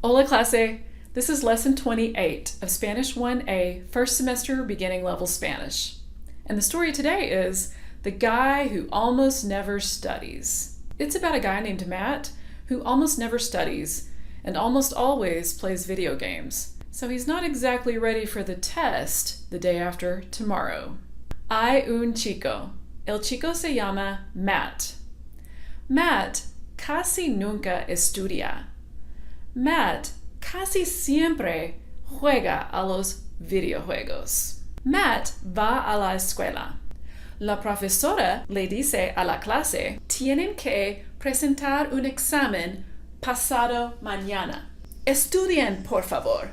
Hola clase! This is lesson 28 of Spanish 1A, first semester beginning level Spanish. And the story today is The Guy Who Almost Never Studies. It's about a guy named Matt who almost never studies and almost always plays video games. So he's not exactly ready for the test the day after tomorrow. Hay un chico. El chico se llama Matt. Matt casi nunca estudia. Matt casi siempre juega a los videojuegos. Matt va a la escuela. La profesora le dice a la clase, tienen que presentar un examen pasado mañana. Estudien, por favor.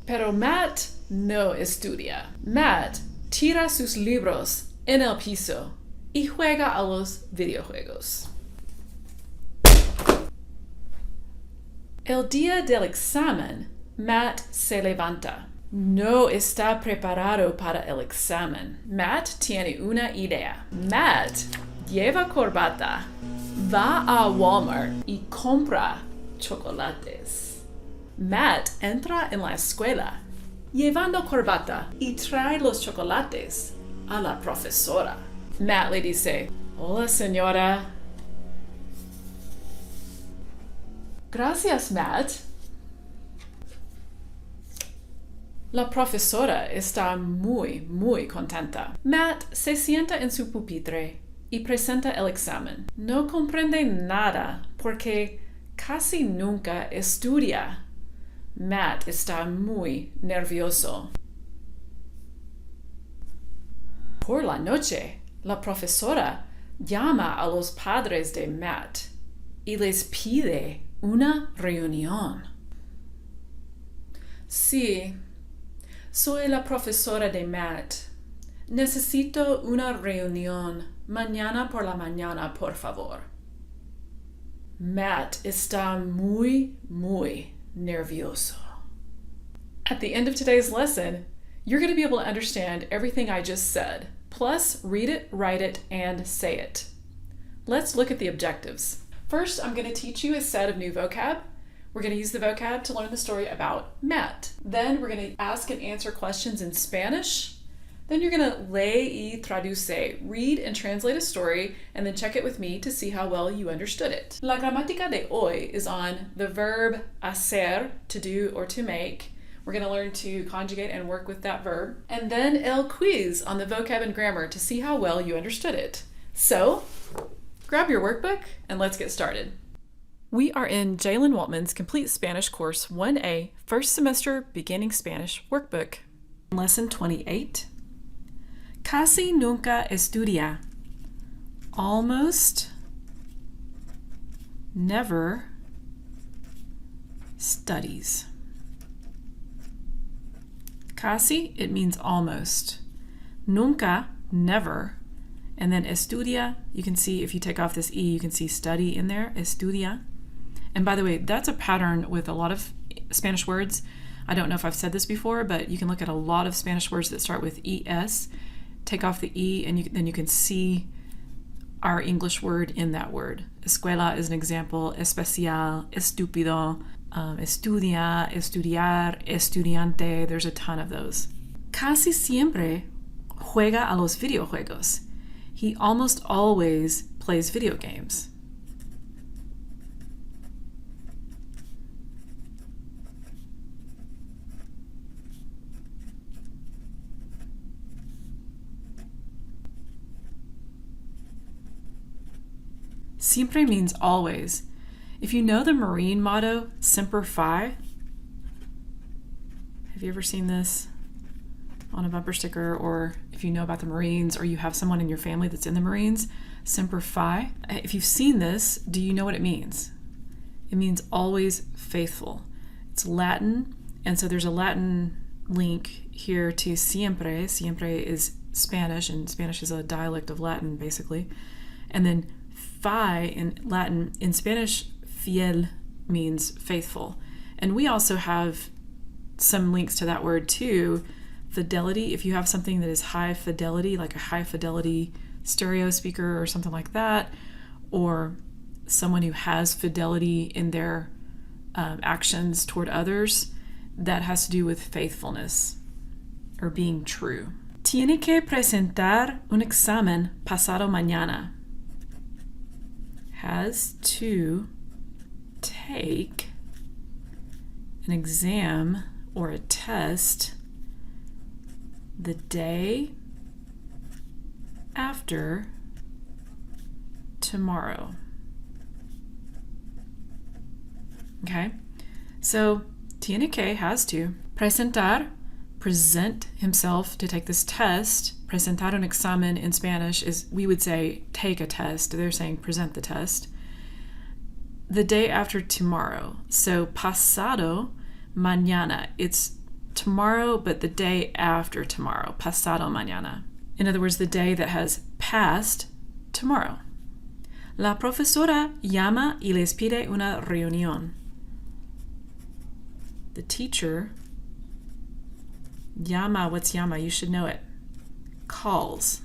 Pero Matt no estudia. Matt tira sus libros en el piso y juega a los videojuegos. El día del examen, Matt se levanta. No está preparado para el examen. Matt tiene una idea. Matt lleva corbata, va a Walmart y compra chocolates. Matt entra en la escuela, llevando corbata y trae los chocolates a la profesora. Matt le dice, hola señora. Gracias, Matt. La profesora está muy contenta. Matt se sienta en su pupitre y presenta el examen. No comprende nada porque casi nunca estudia. Matt está muy nervioso. Por la noche, la profesora llama a los padres de Matt y les pide una reunión. Sí, soy la profesora de Matt. Necesito una reunión mañana por la mañana, por favor. Matt está muy nervioso. At the end of today's lesson, you're going to be able to understand everything I just said, plus read it, write it, and say it. Let's look at the objectives. First, I'm going to teach you a set of new vocab. We're going to use the vocab to learn the story about Matt. Then we're going to ask and answer questions in Spanish. Then you're going to lee y traduce, read and translate a story, and then check it with me to see how well you understood it. La gramática de hoy is on the verb hacer, to do or to make. We're going to learn to conjugate and work with that verb. And then el quiz on the vocab and grammar to see how well you understood it. So, grab your workbook and let's get started. We are in Jalen Waltman's Complete Spanish Course 1A, First Semester Beginning Spanish Workbook. Lesson 28. Casi nunca estudia. Almost never studies. Casi, it means almost. Nunca, never. And then estudia, you can see if you take off this E, you can see study in there, estudia. And by the way, that's a pattern with a lot of Spanish words. I don't know if I've said this before, but you can look at a lot of Spanish words that start with ES, take off the E, and then you can see our English word in that word. Escuela is an example, especial, estúpido, estudia, estudiar, estudiante, there's a ton of those. Casi siempre juega a los videojuegos. He almost always plays video games. Siempre means always. If you know the Marine motto, Semper Fi, have you ever seen this on a bumper sticker, or if you know about the Marines or you have someone in your family that's in the Marines, Semper Fi. If you've seen this, do you know what it means? It means always faithful. It's Latin, and so there's a Latin link here to siempre. Siempre is Spanish, and Spanish is a dialect of Latin, basically. And then fi in Latin, in Spanish, fiel means faithful. And we also have some links to that word too. Fidelity, if you have something that is high fidelity, like a high fidelity stereo speaker or something like that, or someone who has fidelity in their actions toward others, that has to do with faithfulness or being true. Tiene que presentar un examen pasado mañana. Has to take an exam or a test the day after tomorrow. Okay, so tiene que has to. Presentar, present himself to take this test. Presentar un examen in Spanish is, we would say, take a test. They're saying present the test. The day after tomorrow. So pasado mañana. It's tomorrow, but the day after tomorrow. Pasado mañana. In other words, the day that has passed tomorrow. La profesora llama y les pide una reunión. The teacher, llama, what's llama? You should know it. Calls.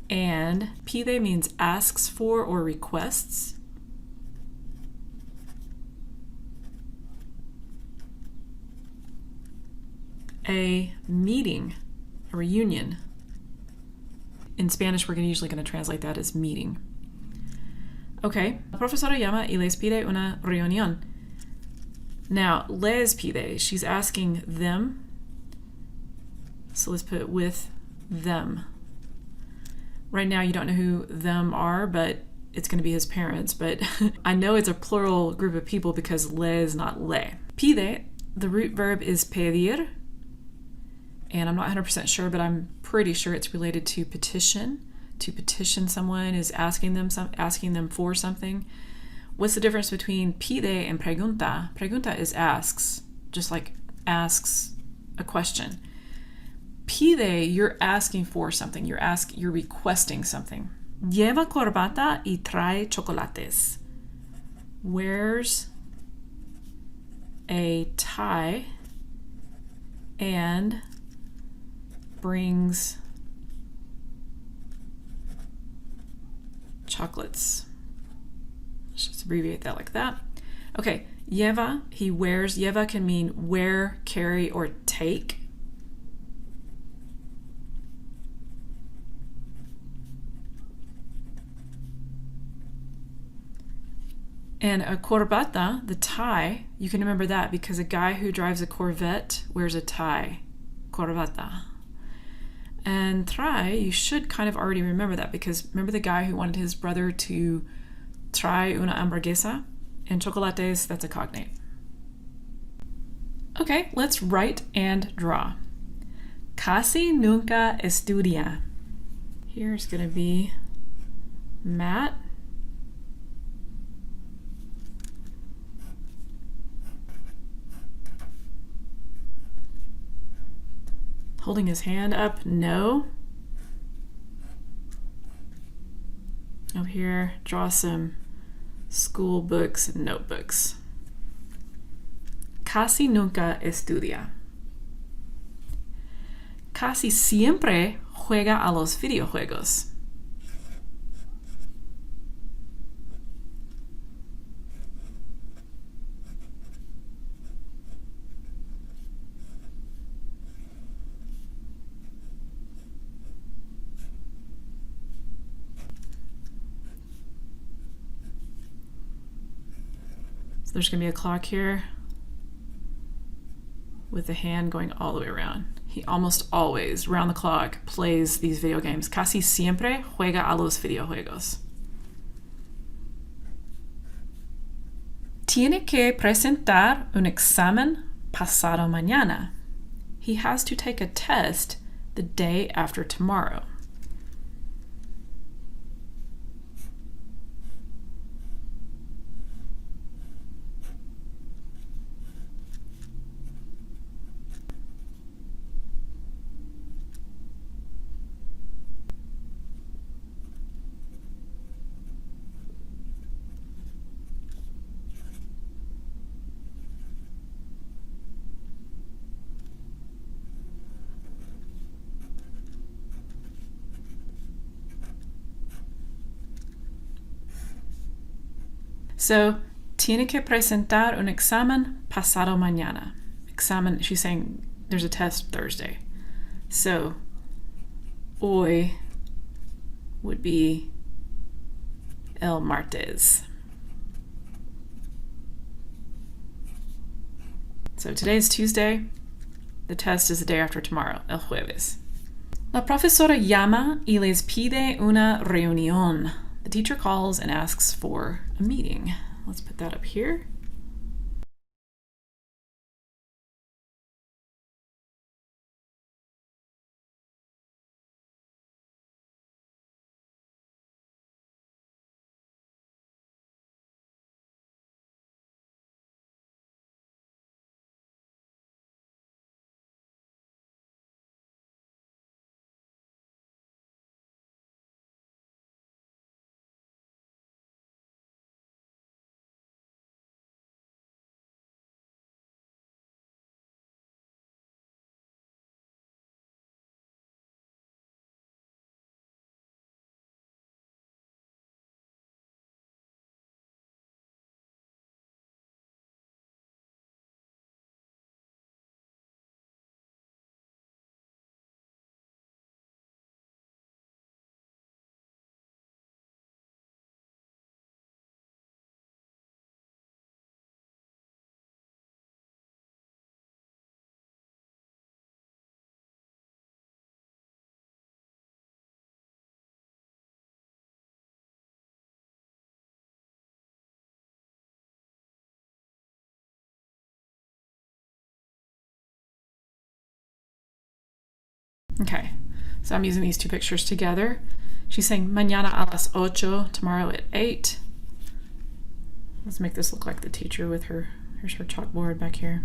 And pide means asks for or requests. A meeting, a reunion. In Spanish, we're usually going to translate that as meeting. Okay, la profesora llama y les pide una reunión. Now, les pide, she's asking them. So let's put with them. Right now, you don't know who them are, but it's going to be his parents. But I know it's a plural group of people because les, not le. Pide, the root verb is pedir. And I'm not 100% sure, but I'm pretty sure it's related to petition. To petition someone is asking them for something. What's the difference between pide and pregunta? Pregunta is asks, just like asks a question. Pide, you're asking for something. You're requesting something. Lleva corbata y trae chocolates. Wears a tie and brings chocolates. Let's just abbreviate that like that. Okay, lleva, he wears. Lleva can mean wear, carry, or take. And a corbata, the tie, you can remember that because a guy who drives a Corvette wears a tie. Corbata. And trae, you should kind of already remember that because remember the guy who wanted his brother to try una hamburguesa? And chocolates, that's a cognate. Okay, let's write and draw. Casi nunca estudia. Here's going to be Matt. Holding his hand up, no. Up here, draw some school books and notebooks. Casi nunca estudia. Casi siempre juega a los videojuegos. There's going to be a clock here with the hand going all the way around. He almost always, round the clock, plays these video games. Casi siempre juega a los videojuegos. Tiene que presentar un examen pasado mañana. He has to take a test the day after tomorrow. So Tiene que presentar un examen pasado mañana. Examen, she's saying there's a test Thursday. So, hoy would be el martes. So today's Tuesday. The test is the day after tomorrow, el jueves. La profesora llama y les pide una reunión. The teacher calls and asks for a meeting. Let's put that up here. Okay, so I'm using these two pictures together. She's saying mañana a las 8, tomorrow at 8. Let's make this look like the teacher with her, here's her chalkboard back here.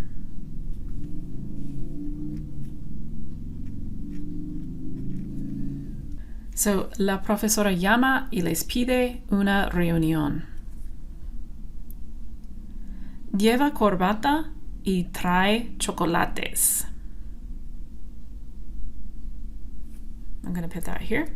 So, la profesora llama y les pide una reunión. Lleva corbata y trae chocolates. I'm going to put that here.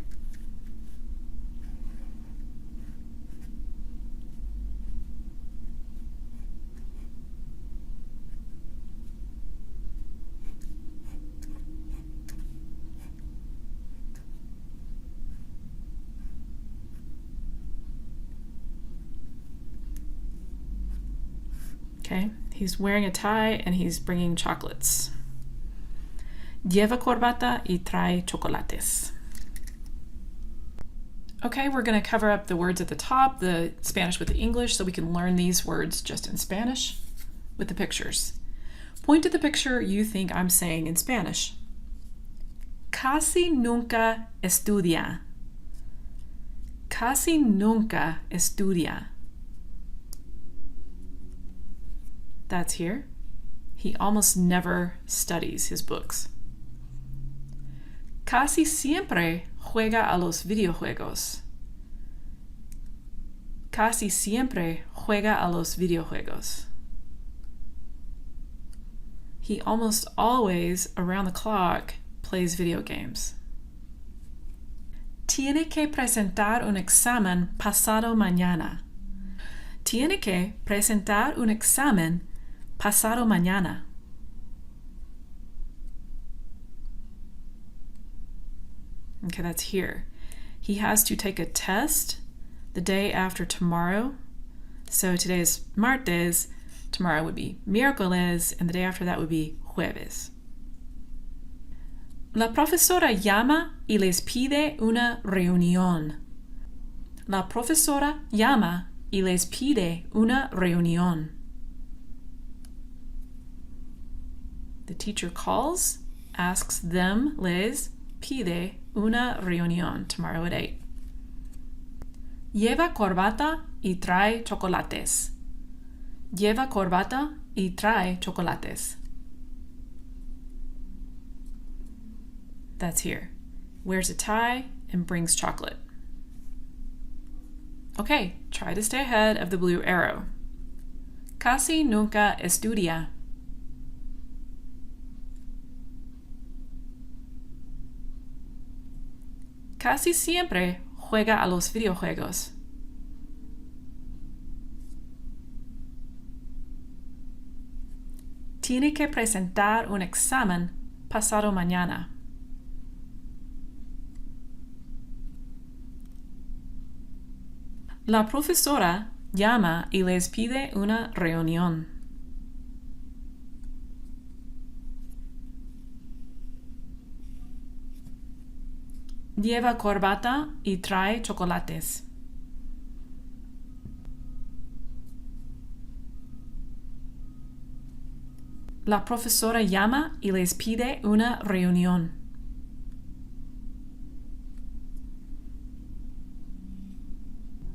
Okay, he's wearing a tie and he's bringing chocolates. Lleva corbata y trae chocolates. Okay, we're going to cover up the words at the top, the Spanish with the English, so we can learn these words just in Spanish with the pictures. Point to the picture you think I'm saying in Spanish. Casi nunca estudia. Casi nunca estudia. That's here. He almost never studies his books. Casi siempre juega a los videojuegos. Casi siempre juega a los videojuegos. He almost always, around the clock, plays video games. Tiene que presentar un examen pasado mañana. Tiene que presentar un examen pasado mañana. Okay, that's here. He has to take a test the day after tomorrow. So today is martes, tomorrow would be miércoles, and the day after that would be jueves. La profesora llama y les pide una reunión. La profesora llama y les pide una reunión. The teacher calls, asks them, les pide una reunión tomorrow at 8. Lleva corbata y trae chocolates. Lleva corbata y trae chocolates. That's here. Wears a tie and brings chocolate. Okay, try to stay ahead of the blue arrow. Casi nunca estudia. Casi siempre juega a los videojuegos. Tiene que presentar un examen pasado mañana. La profesora llama y les pide una reunión. Lleva corbata y trae chocolates. La profesora llama y les pide una reunión.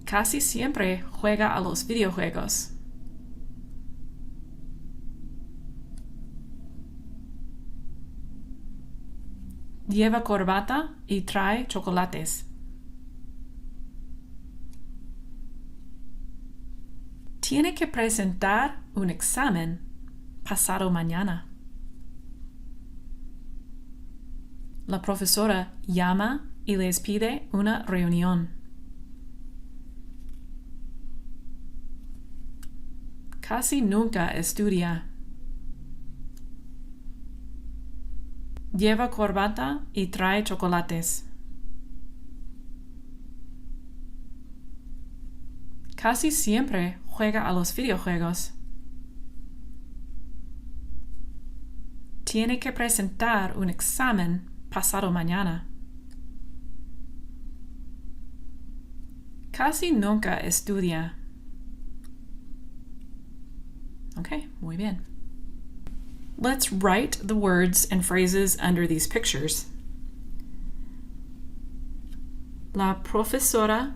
Casi siempre juega a los videojuegos. Lleva corbata y trae chocolates. Tiene que presentar un examen pasado mañana. La profesora llama y les pide una reunión. Casi nunca estudia. Lleva corbata y trae chocolates. Casi siempre juega a los videojuegos. Tiene que presentar un examen pasado mañana. Casi nunca estudia. Okay, muy bien. Let's write the words and phrases under these pictures. La profesora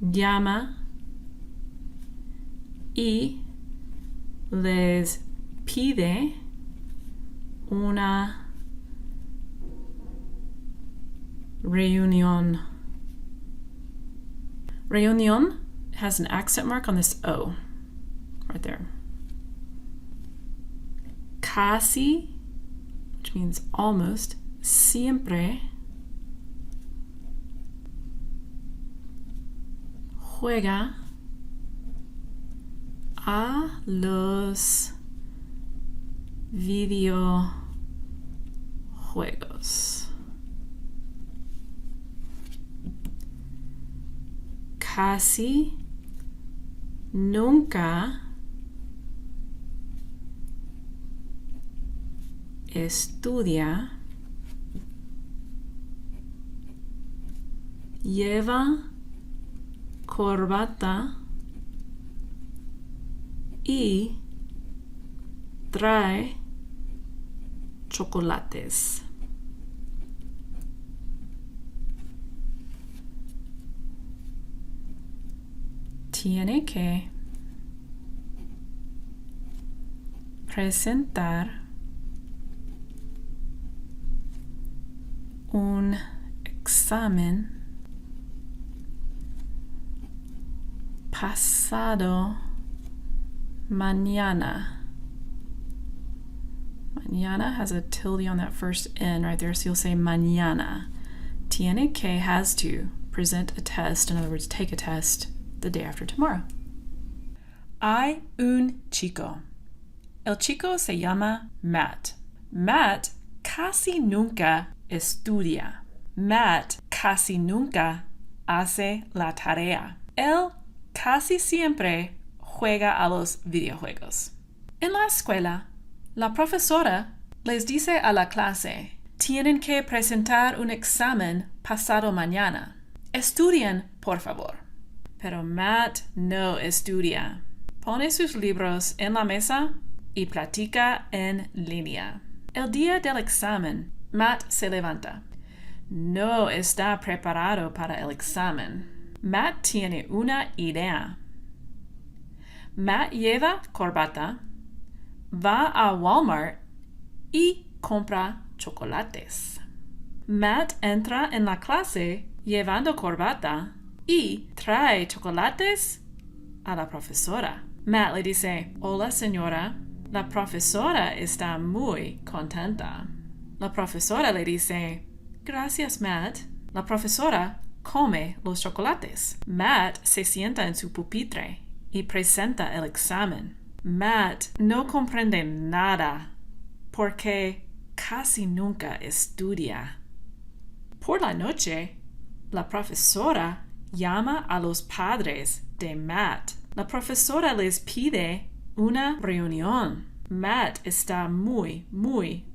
llama y les pide una reunión. Reunión has an accent mark on this O, right there. Casi, which means almost, siempre juega a los videojuegos. Casi nunca estudia. Lleva corbata y trae chocolates. Tiene que presentar un examen pasado mañana. Mañana has a tilde on that first N right there, so you'll say mañana. Tiene que has to present a test, in other words, take a test the day after tomorrow. Hay un chico. El chico se llama Matt. Matt casi nunca estudia. Matt casi nunca hace la tarea. Él casi siempre juega a los videojuegos. En la escuela, la profesora les dice a la clase, tienen que presentar un examen pasado mañana. Estudien, por favor. Pero Matt no estudia. Pone sus libros en la mesa y practica en línea. El día del examen, Matt se levanta. No está preparado para el examen. Matt tiene una idea. Matt lleva corbata, va a Walmart y compra chocolates. Matt entra en la clase llevando corbata y trae chocolates a la profesora. Matt le dice, hola señora, la profesora está muy contenta. La profesora le dice, gracias Matt. La profesora come los chocolates. Matt se sienta en su pupitre y presenta el examen. Matt no comprende nada porque casi nunca estudia. Por la noche, la profesora llama a los padres de Matt. La profesora les pide una reunión. Matt está muy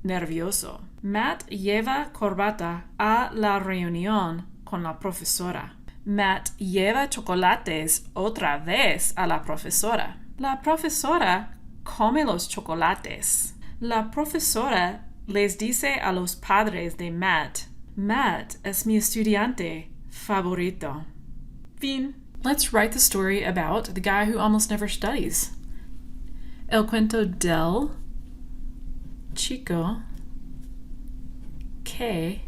nervioso. Matt lleva corbata a la reunión con la profesora. Matt lleva chocolates otra vez a la profesora. La profesora come los chocolates. La profesora les dice a los padres de Matt, Matt es mi estudiante favorito. Fin. Let's write the story about the guy who almost never studies. El cuento del chico que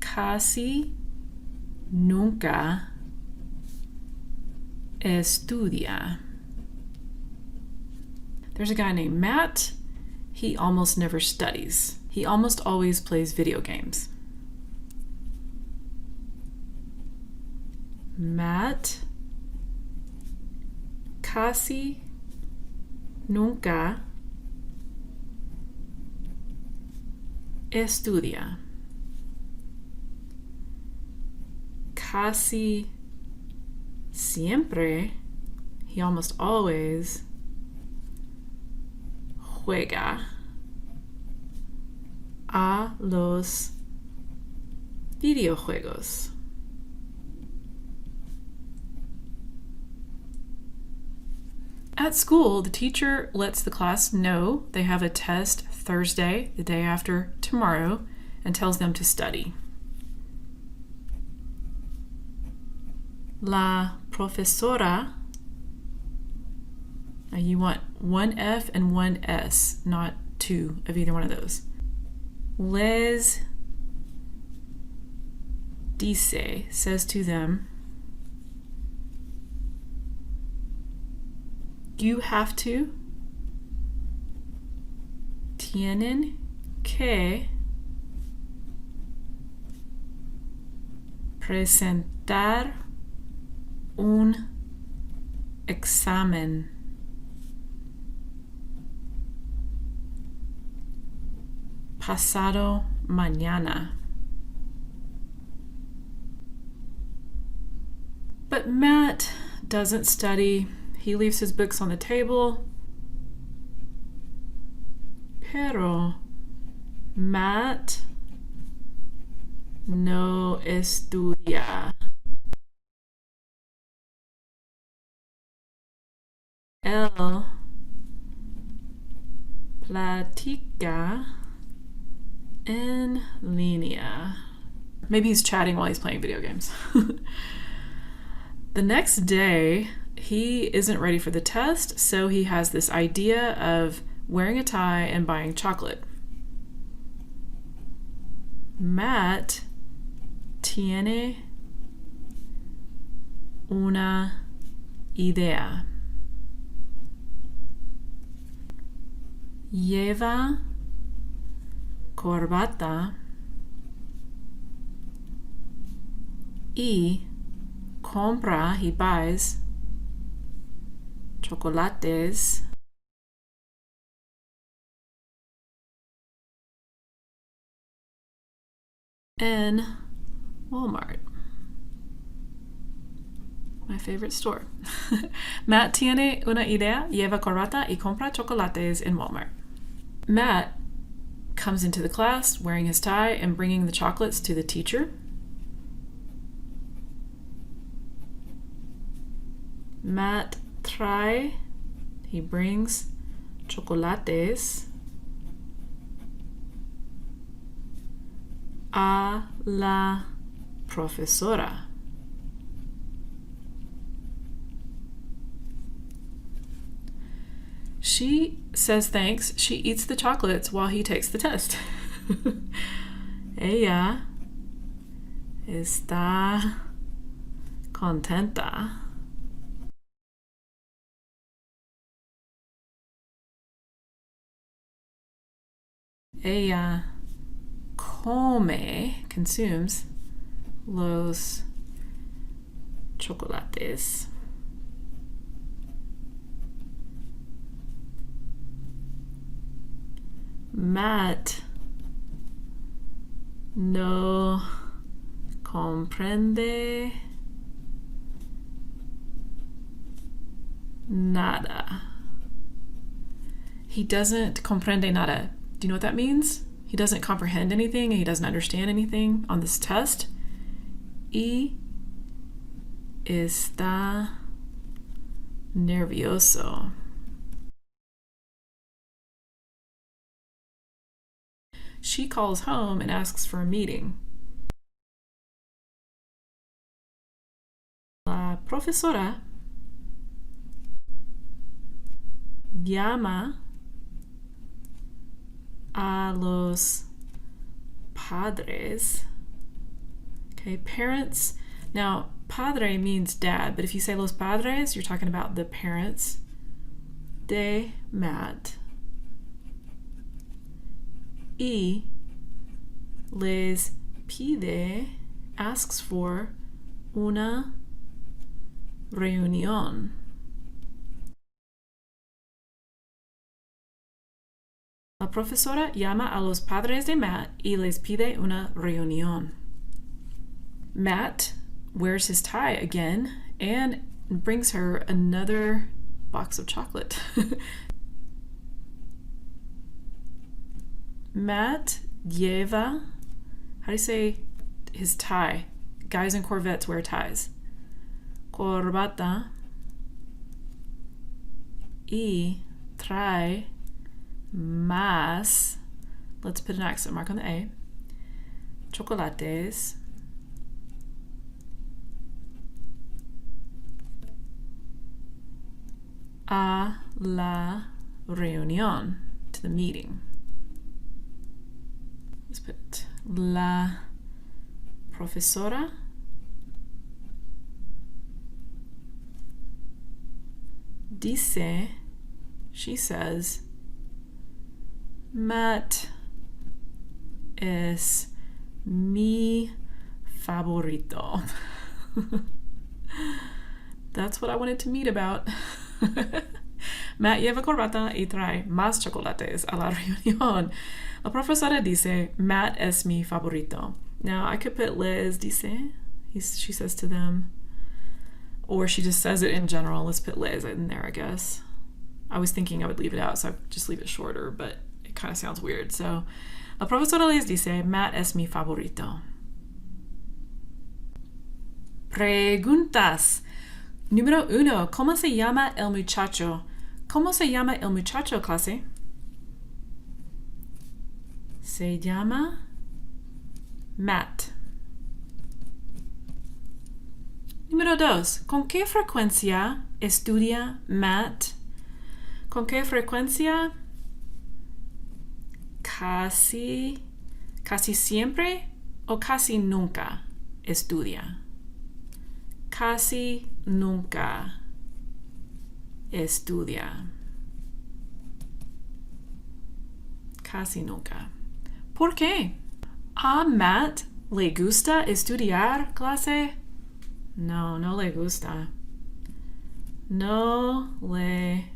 casi nunca estudia. There's a guy named Matt. He almost never studies. He almost always plays video games. Matt casi nunca estudia. Casi siempre, he almost always juega a los videojuegos. At school, the teacher lets the class know they have a test Thursday, the day after tomorrow, and tells them to study. La profesora, now you want one F and one S, not two of either one of those. Les dice, says to them, you have to, tienen que presentar un examen pasado mañana. But Matt doesn't study. He leaves his books on the table. Pero Matt no estudia. Él platica en línea. Maybe he's chatting while he's playing video games. The next day, he isn't ready for the test, so he has this idea of wearing a tie and buying chocolate. Matt tiene una idea. Lleva corbata y compra, he buys chocolates in Walmart. My favorite store. Matt tiene una idea, lleva corbata y compra chocolates in Walmart. Matt comes into the class wearing his tie and bringing the chocolates to the teacher. Matt trae, he brings chocolates a la profesora. She says thanks. She eats the chocolates while he takes the test. Ella está contenta. Ella come, consumes, los chocolates. Matt no comprende nada. He doesn't comprende nada. Do you know what that means? He doesn't comprehend anything and he doesn't understand anything on this test. Y está nervioso. She calls home and asks for a meeting. La profesora llama a los padres. Okay, parents. Now, padre means dad, but if you say los padres, you're talking about the parents de Matt. Y les pide, asks for una reunión. La profesora llama a los padres de Matt y les pide una reunión. Matt wears his tie again and brings her another box of chocolate. Matt lleva, how do you say his tie? Guys in Corvettes wear ties. Corbata. Y trae más, let's put an accent mark on the A, chocolates a la reunión, to the meeting. Let's put la profesora dice, she says, Matt es mi favorito. That's what I wanted to meet about. Matt lleva corbata y trae más chocolates a la reunión. La profesora dice, Matt es mi favorito. Now, I could put les dice, she says to them, or she just says it in general. Let's put les in there, I guess. I was thinking I would leave it out, so I just leave it shorter, but it kind of sounds weird. So, la profesora les dice, Matt es mi favorito. Preguntas. Número 1. ¿Cómo se llama el muchacho? ¿Cómo se llama el muchacho, clase? Se llama Matt. Número 2. ¿Con qué frecuencia estudia Matt? ¿Con qué frecuencia? Casi siempre o casi nunca estudia. Casi nunca estudia. Casi nunca. ¿Por qué? ¿A Matt le gusta estudiar, clase? No, no le gusta. No le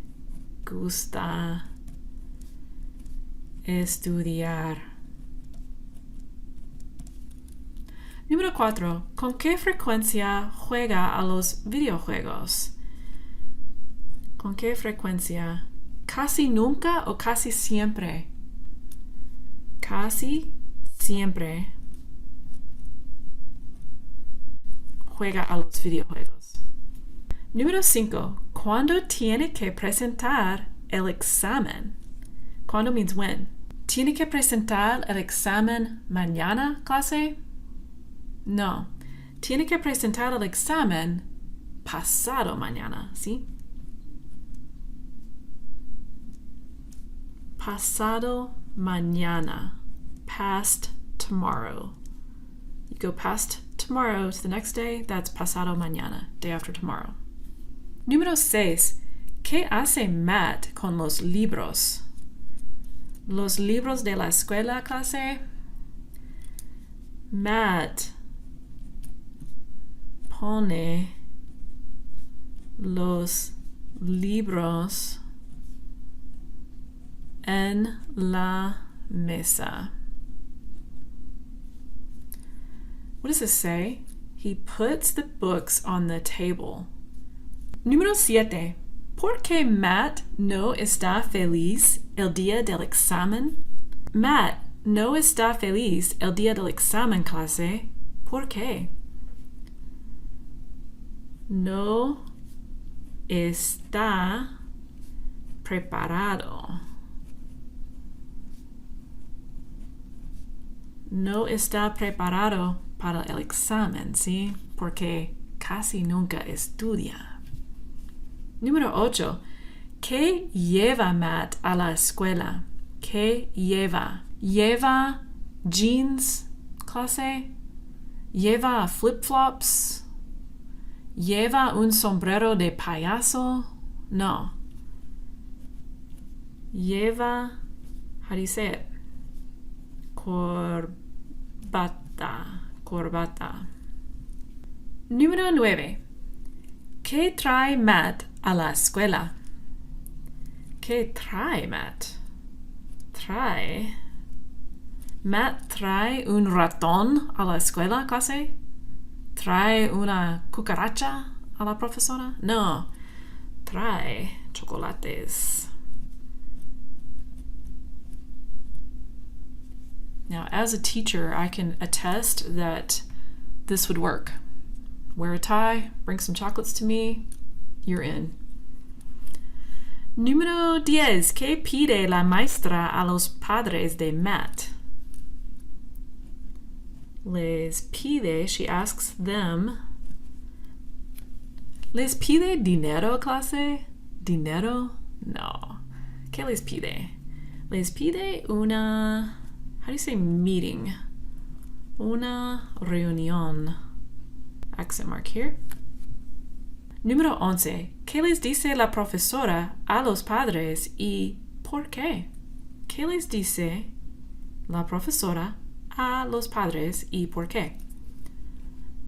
gusta estudiar. Número 4. ¿Con qué frecuencia juega a los videojuegos? ¿Con qué frecuencia? ¿Casi nunca o casi siempre? Casi siempre juega a los videojuegos. Número 5. ¿Cuándo tiene que presentar el examen? ¿Cuándo means when? ¿Tiene que presentar el examen mañana, clase? No. Tiene que presentar el examen pasado mañana, ¿sí? Pasado mañana. Past tomorrow. You go past tomorrow to the next day, that's pasado mañana, day after tomorrow. Número 6. ¿Qué hace Matt con los libros? Los libros de la escuela, clase? Matt pone los libros en la mesa. What does this say? He puts the books on the table. Número 7. ¿Por qué Matt no está feliz el día del examen? Matt no está feliz el día del examen, clase. ¿Por qué? No está preparado. No está preparado para el examen, ¿sí? Porque casi nunca estudia. Número 8. ¿Qué lleva Matt a la escuela? ¿Qué lleva? ¿Lleva jeans, clase? ¿Lleva flip-flops? ¿Lleva un sombrero de payaso? No. Lleva, how do you say it? Corbata. Número 9. ¿Qué trae Matt a la escuela? ¿Qué trae Matt? Matt trae un ratón a la escuela, clase. ¿Trae una cucaracha a la profesora? No, trae chocolates. Now, as a teacher, I can attest that this would work. Wear a tie, bring some chocolates to me, you're in. Número 10. ¿Qué pide la maestra a los padres de Matt? Les pide, she asks them. ¿Les pide dinero, clase? ¿Dinero? No. ¿Qué les pide? Les pide una, how do you say meeting? Una reunión. Accent mark here. Número 11. ¿Qué les dice la profesora a los padres y por qué? ¿Qué les dice la profesora a los padres y por qué?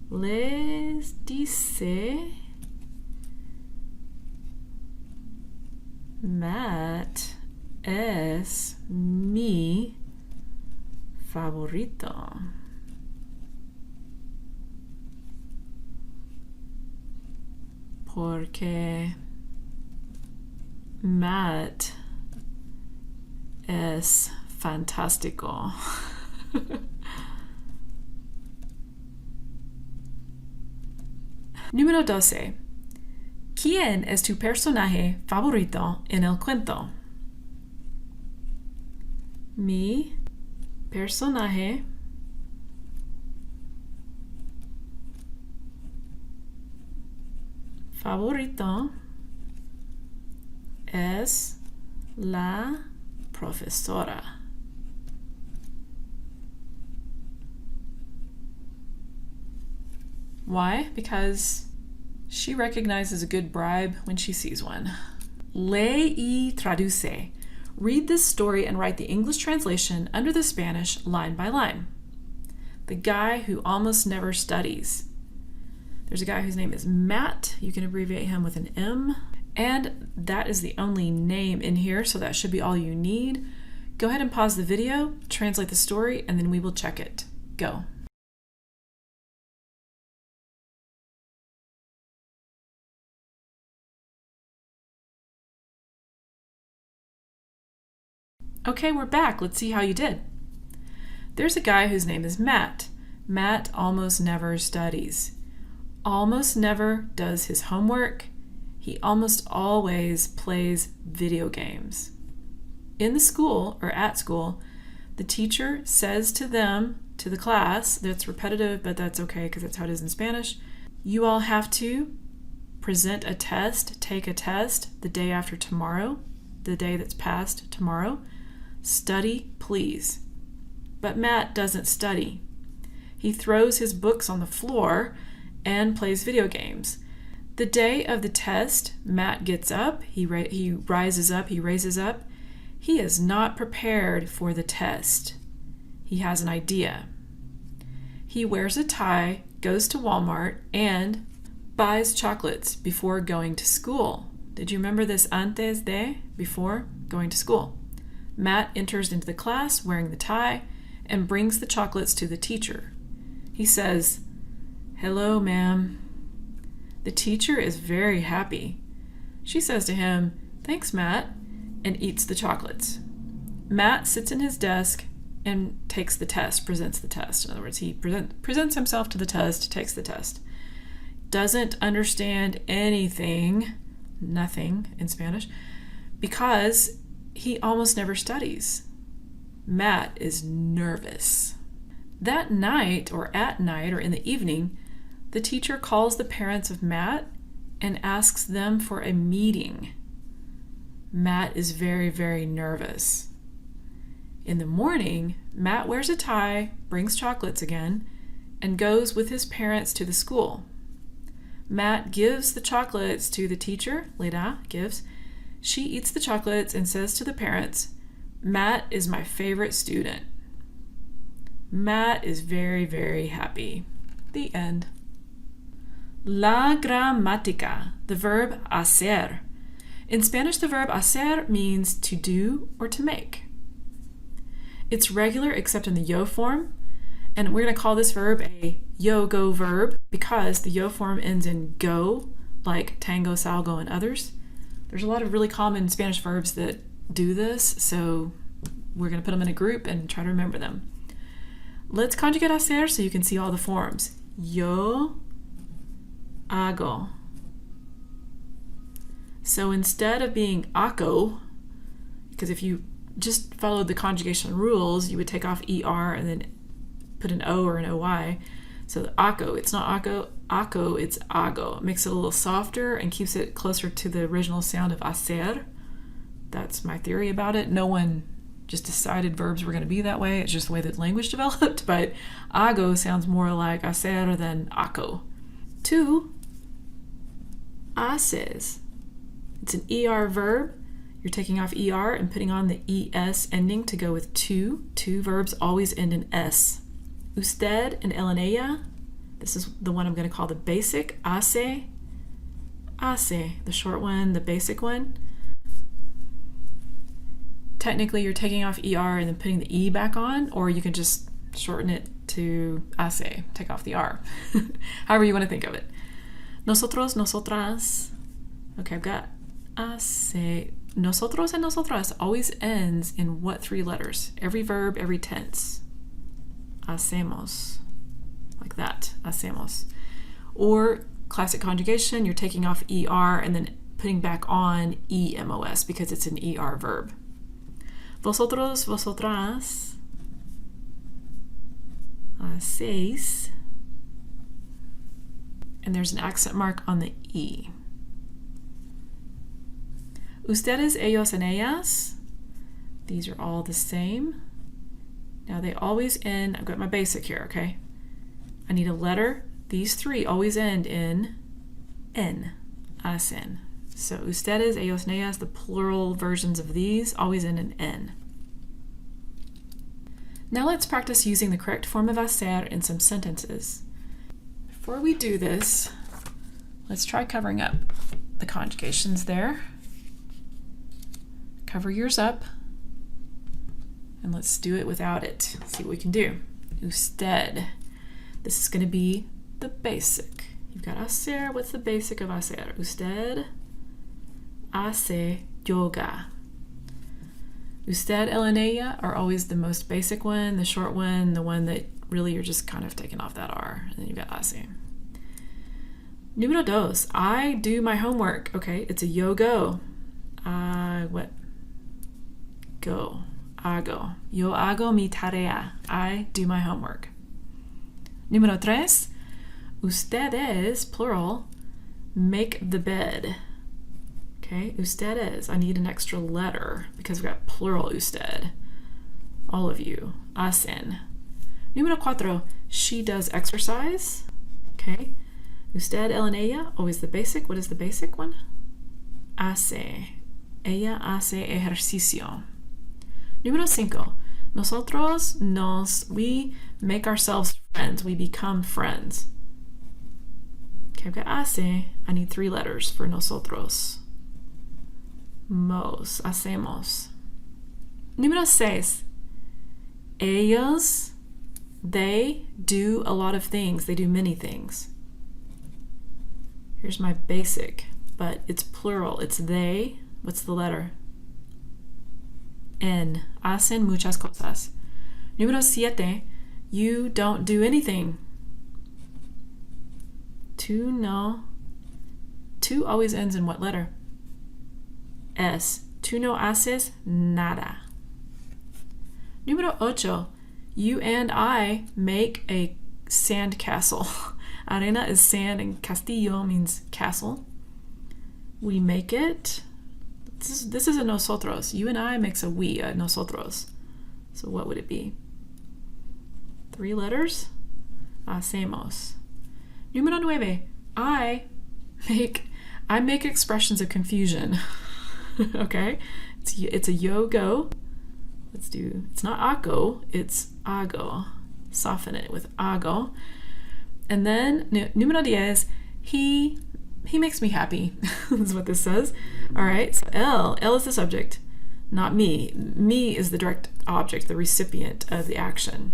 Les dice Matt es mi favorito. Porque Matt es fantástico. Número 12. ¿Quién es tu personaje favorito en el cuento? Mi personaje favorito es la profesora. Why? Because she recognizes a good bribe when she sees one. Lee y traduce. Read this story and write the English translation under the Spanish line by line. The guy who almost never studies. There's a guy whose name is Matt. You can abbreviate him with an M. And that is the only name in here, so that should be all you need. Go ahead and pause the video, translate the story, and then we will check it. Go. Okay, we're back. Let's see how you did. There's a guy whose name is Matt. Matt almost never studies. Almost never does his homework. He almost always plays video games. In the school, or at school, the teacher says to them, to the class, that's repetitive, but that's okay because that's how it is in Spanish, you all have to present a test, take a test the day after tomorrow, the day that's past tomorrow. Study, please. But Matt doesn't study. He throws his books on the floor and plays video games. The day of the test, Matt gets up, he rises up, he raises up. He is not prepared for the test. He has an idea. He wears a tie, goes to Walmart, and buys chocolates before going to school. Did you remember this antes de, before going to school? Matt enters into the class wearing the tie and brings the chocolates to the teacher. He says, "Hello, ma'am." The teacher is very happy. She says to him, "Thanks, Matt," and eats the chocolates. Matt sits in his desk and takes the test, presents the test. In other words, he presents himself to the test, takes the test. Doesn't understand anything, nothing in Spanish, because he almost never studies. Matt is nervous. That night, or at night, or in the evening, the teacher calls the parents of Matt and asks them for a meeting. Matt is very, very nervous. In the morning, Matt wears a tie, brings chocolates again, and goes with his parents to the school. Matt gives the chocolates to the teacher, Leda gives. She eats the chocolates and says to the parents, "Matt is my favorite student." Matt is very, very happy. The end. La gramática, the verb hacer. In Spanish, the verb hacer means to do or to make. It's regular except in the yo form, and we're going to call this verb a yo-go verb because the yo form ends in go, like tango, salgo, and others. There's a lot of really common Spanish verbs that do this, so we're going to put them in a group and try to remember them. Let's conjugate hacer so you can see all the forms. Yo hago. So instead of being hago, because if you just followed the conjugation rules, you would take off ER and then put an O or an OY. So the hago, it's not hago, it's hago. It makes it a little softer and keeps it closer to the original sound of hacer. That's my theory about it. No one just decided verbs were going to be that way. It's just the way that language developed. But hago sounds more like hacer than hago. 2, haces. It's an ER verb. You're taking off ER and putting on the ES ending to go with to. Two verbs always end in S. Usted and él and ella. This is the one I'm going to call the basic. Hace. Hace. The short one, the basic one. Technically, you're taking off ER and then putting the E back on, or you can just shorten it to hace. Take off the R. However you want to think of it. Nosotros, nosotras. Okay, I've got hace. Nosotros and nosotras always ends in what 3 letters? Every verb, every tense. Hacemos. Like that. Hacemos. Or classic conjugation, you're taking off ER and then putting back on EMOS because it's an ER verb. Vosotros, vosotras. Hacéis. And there's an accent mark on the E. Ustedes, ellos, and ellas. These are all the same. Now they always end, I've got my basic here, okay? I need a letter. These 3 always end in N, hacen. So ustedes, ellos, and ellas, the plural versions of these always end in N. Now let's practice using the correct form of hacer in some sentences. Before we do this, let's try covering up the conjugations there. Cover yours up, and let's do it without it. Let's see what we can do. Usted. This is going to be the basic. You've got hacer. What's the basic of hacer? Usted hace yoga. Usted, él, and ella are always the most basic one, the short one, the one that really you're just kind of taking off that R. And then you've got hace. Número 2. I do my homework. Okay, it's a yo go. What? Go. Hago. Yo hago mi tarea. I do my homework. Número 3. Ustedes, plural, make the bed. Okay, ustedes. I need an extra letter because we've got plural usted. All of you. Hacen. Número 4. She does exercise. Okay. Usted, él, and ella. Always the basic. What is the basic one? Hace. Ella hace ejercicio. Número 5. Nosotros we make ourselves friends. We become friends. Okay, I've got hace. I need 3 letters for nosotros. Hacemos. Número 6. Ellos, they do a lot of things. They do many things. Here's my basic, but it's plural. It's they. What's the letter? N. Hacen muchas cosas. Número 7. You don't do anything. Tú no. Tú always ends in what letter? S. Tú no haces nada. Número 8. You and I make a sand castle. Arena is sand and castillo means castle. We make it. This is a nosotros. You and I makes a we, a nosotros. So what would it be? 3 letters? Hacemos. Número 9. I make expressions of confusion. Okay? It's a yo-go. It's not ago, it's ago. Soften it with ago. And then, número 10, he makes me happy. That's what this says. All right, so L is the subject, not me. Me is the direct object, the recipient of the action.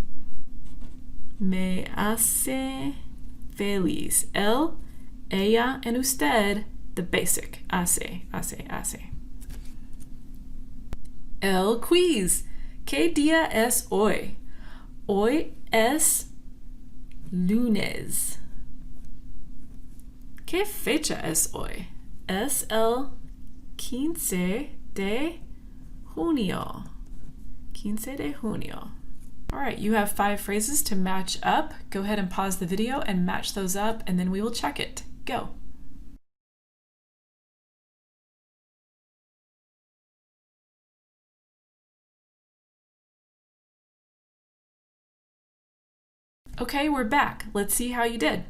Me hace feliz. Él, ella, and usted, the basic. Hace. El quiz. ¿Qué día es hoy? Hoy es lunes. ¿Qué fecha es hoy? Es el 15 de junio. 15 de junio. All right, you have 5 phrases to match up. Go ahead and pause the video and match those up, and then we will check it. Go. Okay, we're back. Let's see how you did.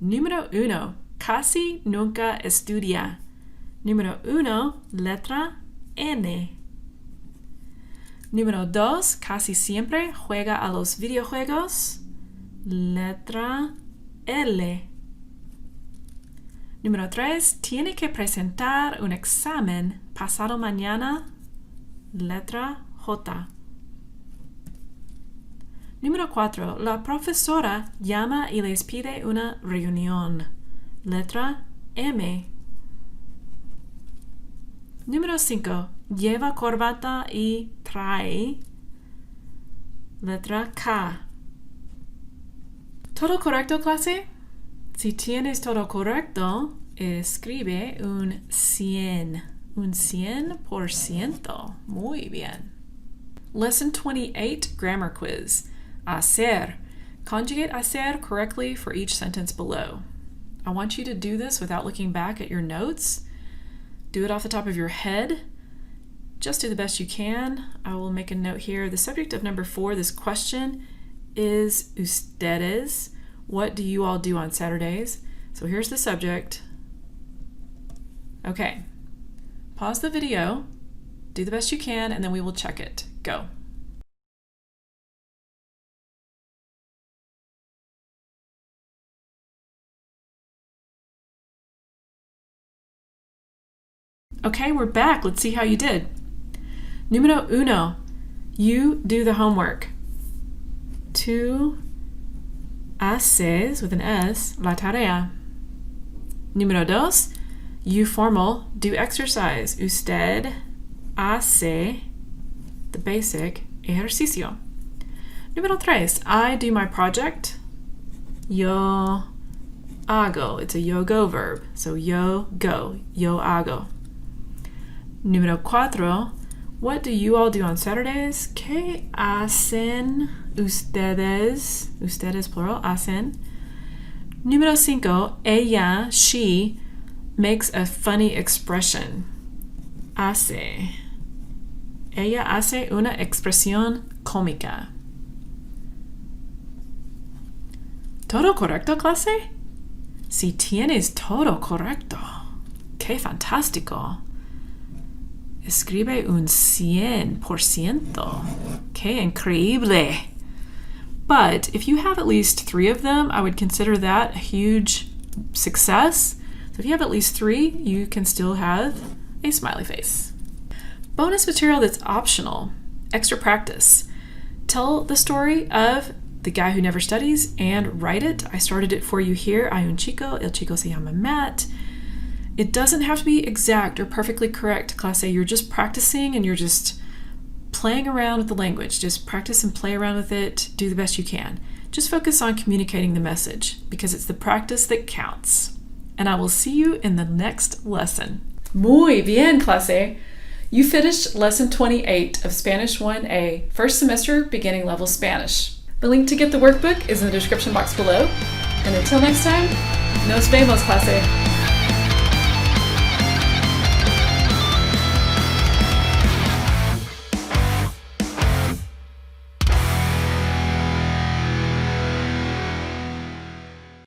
Número 1. Casi nunca estudia. Número 1. Letra N. Número 2. Casi siempre juega a los videojuegos. Letra L. Número 3. Tiene que presentar un examen pasado mañana. Letra J. Número 4. La profesora llama y les pide una reunión. Letra M. Número 5. Lleva corbata y trae. Letra K. ¿Todo correcto, clase? Si tienes todo correcto, escribe un 100. Un 100%. Muy bien. Lesson 28, Grammar Quiz. Hacer. Conjugate hacer correctly for each sentence below. I want you to do this without looking back at your notes. Do it off the top of your head. Just do the best you can. I will make a note here. The subject of number 4, this question, is ustedes. What do you all do on Saturdays? So here's the subject. Okay. Pause the video. Do the best you can, and then we will check it. Go. Okay, we're back. Let's see how you did. Número 1. You do the homework. Tú haces, with an S, la tarea. Número 2. You formal, do exercise. Usted hace, the basic, ejercicio. Número 3. I do my project. Yo hago. It's a yo-go verb. So yo go. Yo hago. Número 4. What do you all do on Saturdays? ¿Qué hacen ustedes? Ustedes plural, hacen. Número 5. Ella, she, makes a funny expression. Hace. Ella hace una expresión cómica. ¿Todo correcto, clase? Si tienes todo correcto. ¡Qué fantástico! Escribe un 100%. ¡Qué increíble! But if you have at least 3 of them, I would consider that a huge success. So if you have at least 3, you can still have a smiley face. Bonus material that's optional. extra practice. Tell the story of the guy who never studies and write it. I started it for you here. Hay un chico, el chico se llama Matt. It doesn't have to be exact or perfectly correct, clase. You're just practicing and you're just playing around with the language. Just practice and play around with it. Do the best you can. Just focus on communicating the message because it's the practice that counts. And I will see you in the next lesson. Muy bien, clase. You finished lesson 28 of Spanish 1A, first semester beginning level Spanish. The link to get the workbook is in the description box below. And until next time, nos vemos, clase.